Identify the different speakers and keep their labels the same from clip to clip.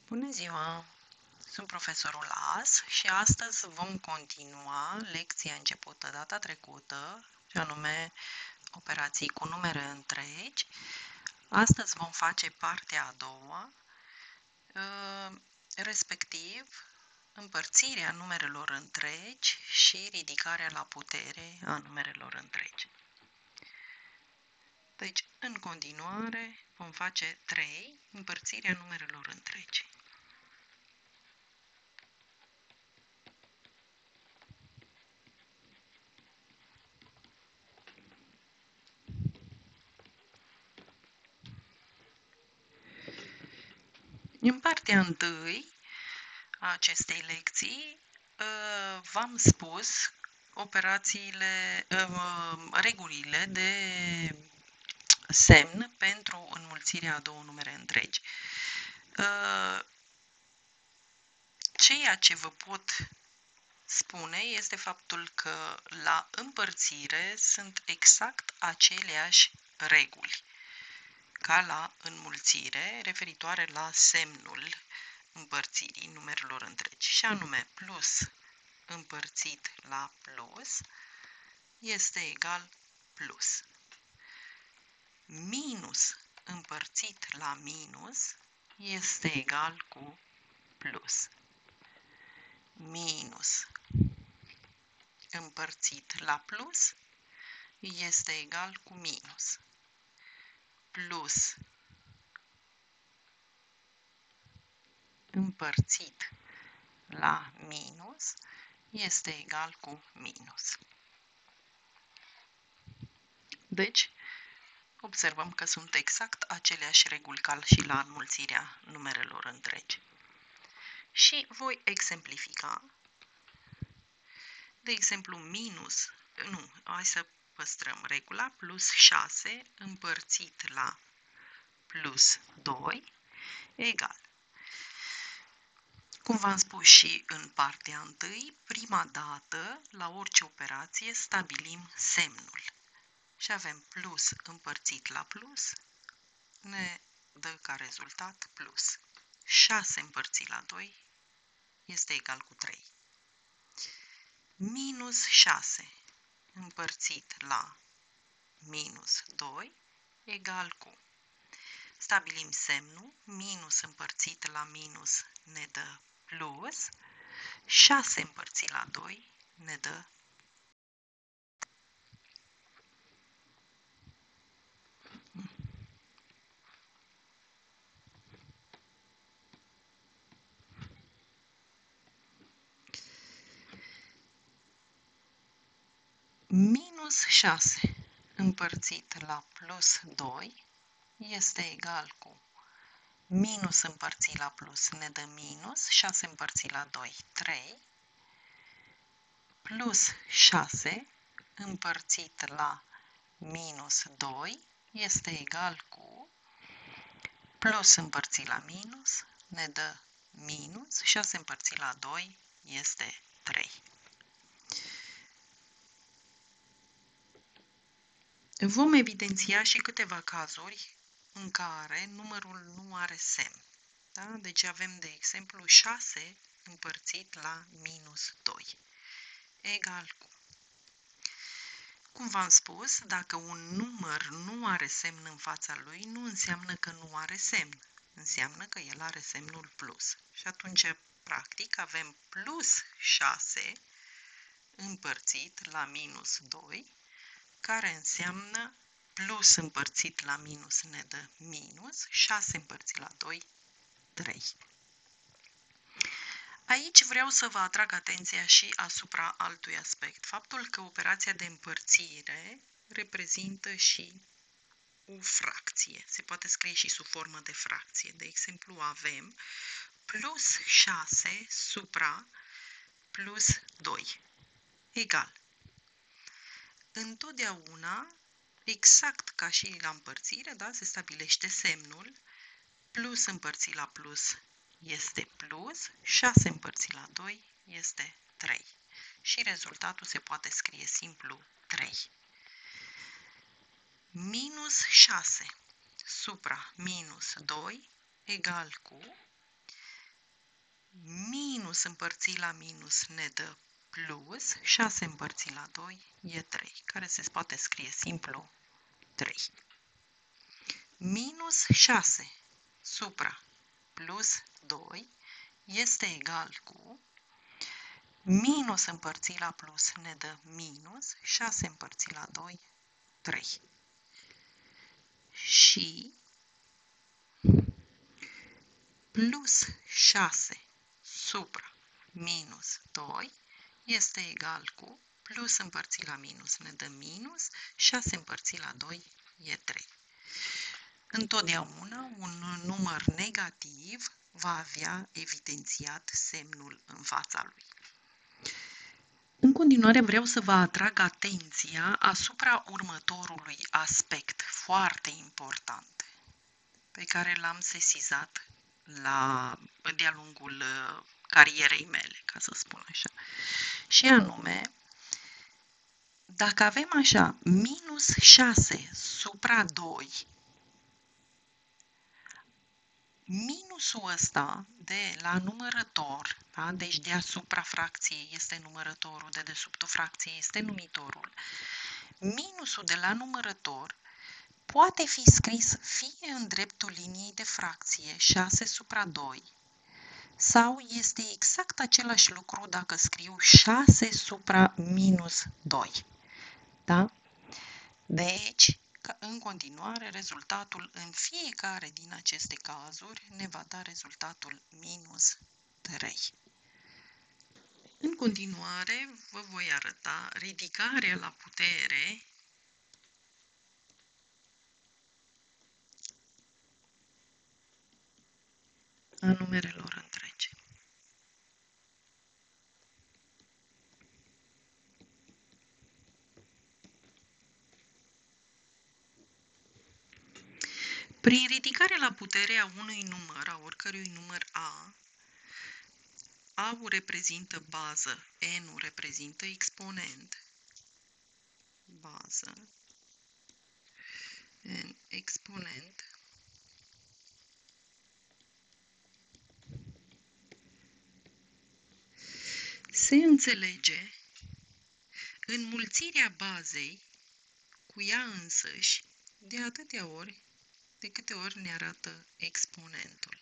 Speaker 1: Bună ziua! Sunt profesorul As și astăzi vom continua lecția începută data trecută, și anume operații cu numere întregi. Astăzi vom face partea a doua, respectiv împărțirea numerelor întregi și ridicarea la putere a numerelor întregi. Deci, în continuare, vom face 3, împărțirea numerelor întregi. În partea întâi a acestei lecții v-am spus regulile de semn pentru înmulțirea a două numere întregi. Ceea ce vă pot spune este faptul că la împărțire sunt exact aceleași reguli ca la înmulțire referitoare la semnul împărțirii numerelor întregi, și anume plus împărțit la plus este egal plus. Minus împărțit la minus este egal cu plus. Minus împărțit la plus este egal cu minus. Plus împărțit la minus este egal cu minus. Deci, observăm că sunt exact aceleași reguli ca și la înmulțirea numerelor întregi. Și voi exemplifica. De exemplu, hai să păstrăm regula, plus 6 împărțit la plus 2 egal. Cum v-am spus și în partea întâi, prima dată, la orice operație, stabilim semnul. Și avem plus împărțit la plus, ne dă ca rezultat plus. 6 împărțit la 2 este egal cu 3. Minus 6 împărțit la minus 2 egal cu. Stabilim semnul, minus împărțit la minus ne dă plus, 6 împărțit la 2 ne dă minus 6 împărțit la plus 2 este egal cu minus împărțit la plus ne dă minus, 6 împărțit la 2, 3, plus 6 împărțit la minus 2 este egal cu plus împărțit la minus ne dă minus, 6 împărțit la 2 este 3. Vom evidenția și câteva cazuri în care numărul nu are semn. Da? Deci avem, de exemplu, 6 împărțit la minus 2 egal cu. Cum v-am spus, dacă un număr nu are semn în fața lui, nu înseamnă că nu are semn. Înseamnă că el are semnul plus. Și atunci, practic, avem plus 6 împărțit la minus 2, care înseamnă plus împărțit la minus ne dă minus, 6 împărțit la 2, 3. Aici vreau să vă atrag atenția și asupra altui aspect. Faptul că operația de împărțire reprezintă și o fracție. Se poate scrie și sub formă de fracție. De exemplu, avem plus 6 supra plus 2 egal. Întotdeauna, exact ca și la împărțire, da, se stabilește semnul, plus împărțit la plus este plus, 6 împărțit la 2 este 3. Și rezultatul se poate scrie simplu 3. Minus 6 supra minus 2 egal cu, minus împărțit la minus ne dă plus, 6 împărțit la 2 e 3, care se poate scrie simplu 3. Minus 6 supra plus 2 este egal cu minus împărțit la plus ne dă minus, 6 împărțit la 2, 3. Și plus 6 supra minus 2 este egal cu plus împărțit la minus ne dă minus, 6 împărțit la 2 e 3. Întotdeauna un număr negativ va avea evidențiat semnul în fața lui. În continuare vreau să vă atrag atenția asupra următorului aspect foarte important pe care l-am sesizat de-a lungul carierei mele, ca să spun așa. Și anume, dacă avem așa, minus 6 supra 2, minusul ăsta de la numărător, da? Deci deasupra fracției este numărătorul, de dedesubtul fracției este numitorul, minusul de la numărător poate fi scris fie în dreptul liniei de fracție 6 supra 2, sau este exact același lucru dacă scriu 6 supra minus 2. Da? Deci, în continuare, rezultatul în fiecare din aceste cazuri ne va da rezultatul minus 3. În continuare, vă voi arăta ridicarea la putere a numerelor întregi. Prin ridicare la putere a unui număr, a oricărui număr A-ul reprezintă bază, N-ul reprezintă exponent, bază, N exponent, se înțelege înmulțirea bazei cu ea însăși de atâtea ori de câte ori ne arată exponentul,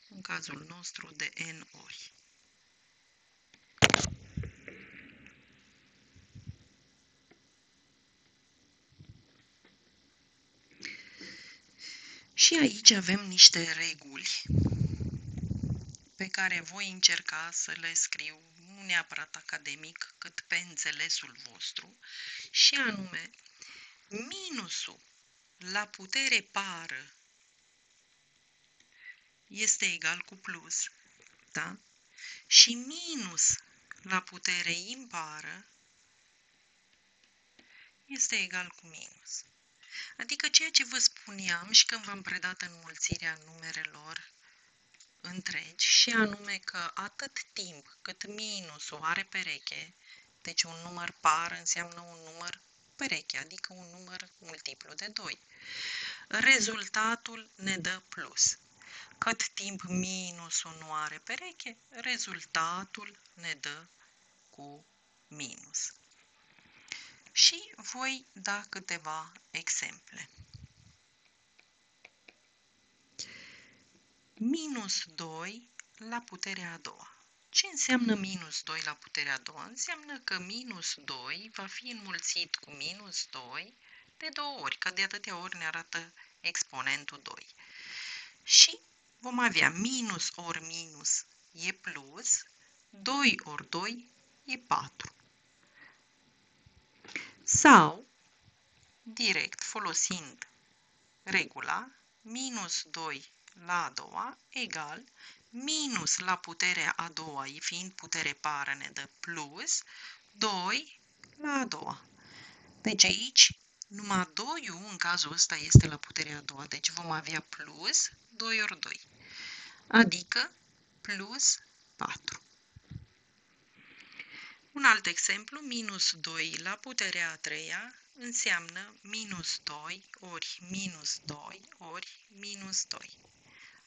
Speaker 1: în cazul nostru de n ori. Și aici avem niște reguli pe care voi încerca să le scriu, nu neapărat academic, cât pe înțelesul vostru, și anume, minusul la putere pară este egal cu plus, da? Și minus la putere impară este egal cu minus. Adică ceea ce vă spuneam și când v-am predat înmulțirea numerelor întregi, și anume că atât timp cât minusul are pereche, deci un număr par înseamnă un număr pereche, adică un număr multiplu de 2. Rezultatul ne dă plus. Cât timp minusul nu are pereche, rezultatul ne dă cu minus. Și voi da câteva exemple. Minus 2 la puterea a doua. Ce înseamnă minus 2 la puterea a doua? Înseamnă că minus 2 va fi înmulțit cu minus 2 de 2 ori, că de atâtea ori ne arată exponentul 2. Și vom avea minus ori minus e plus, 2 ori 2 e 4. Sau, direct folosind regula, minus 2 la a doua egal minus la puterea a doua, fiind putere pară, ne dă plus 2 la a doua. Deci aici numai 2-ul în cazul ăsta este la puterea a doua, deci vom avea plus 2 ori 2, adică plus 4. Un alt exemplu, minus 2 la puterea a treia înseamnă minus 2 ori minus 2 ori minus 2,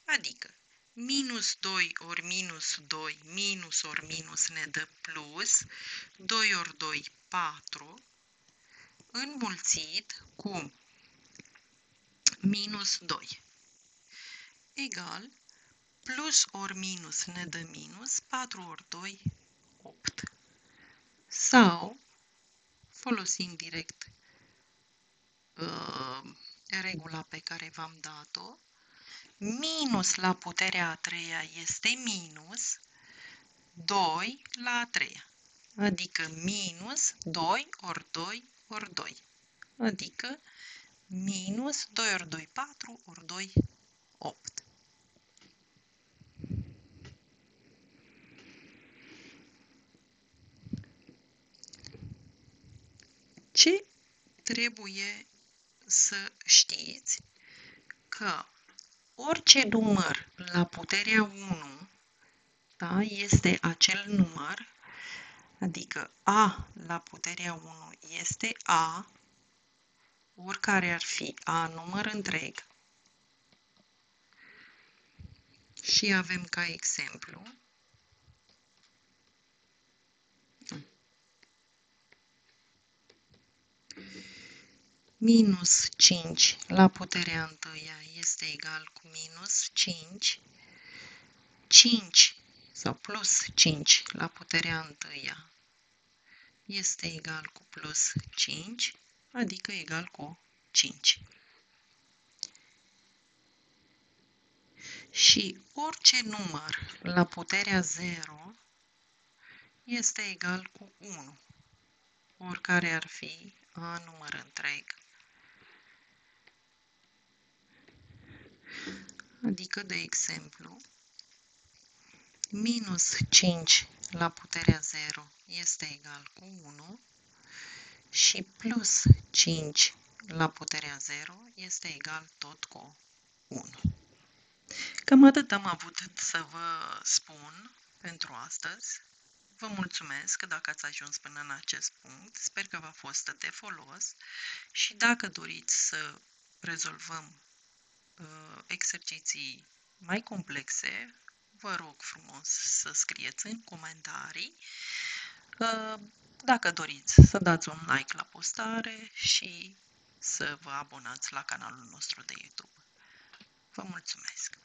Speaker 1: adică Minus 2 ori minus 2, minus ori minus ne dă plus, 2 ori 2, 4, înmulțit cu minus 2, egal, plus ori minus ne dă minus, 4 ori 2, 8. Sau, folosind direct regula pe care v-am dat-o, minus la puterea a treia este minus 2 la a treia, adică minus 2 ori 2 ori 2, adică minus 2 ori 2, 4 ori 2, 8. Ce trebuie să știți? Că orice număr la puterea 1, da, este acel număr, adică a la puterea 1 este a, oricare ar fi a număr întreg. Și avem ca exemplu minus 5 la puterea întâia este egal cu minus 5, 5 sau plus 5 la puterea întâia este egal cu plus 5, adică egal cu 5. Și orice număr la puterea 0 este egal cu 1, oricare ar fi a număr întreg. Adică, de exemplu, minus 5 la puterea 0 este egal cu 1 și plus 5 la puterea 0 este egal tot cu 1. Cam atât am avut să vă spun pentru astăzi. Vă mulțumesc dacă ați ajuns până în acest punct. Sper că v-a fost de folos și dacă doriți să rezolvăm exerciții mai complexe, vă rog frumos să scrieți în comentarii. Dacă doriți să dați un like la postare și să vă abonați la canalul nostru de YouTube. Vă mulțumesc!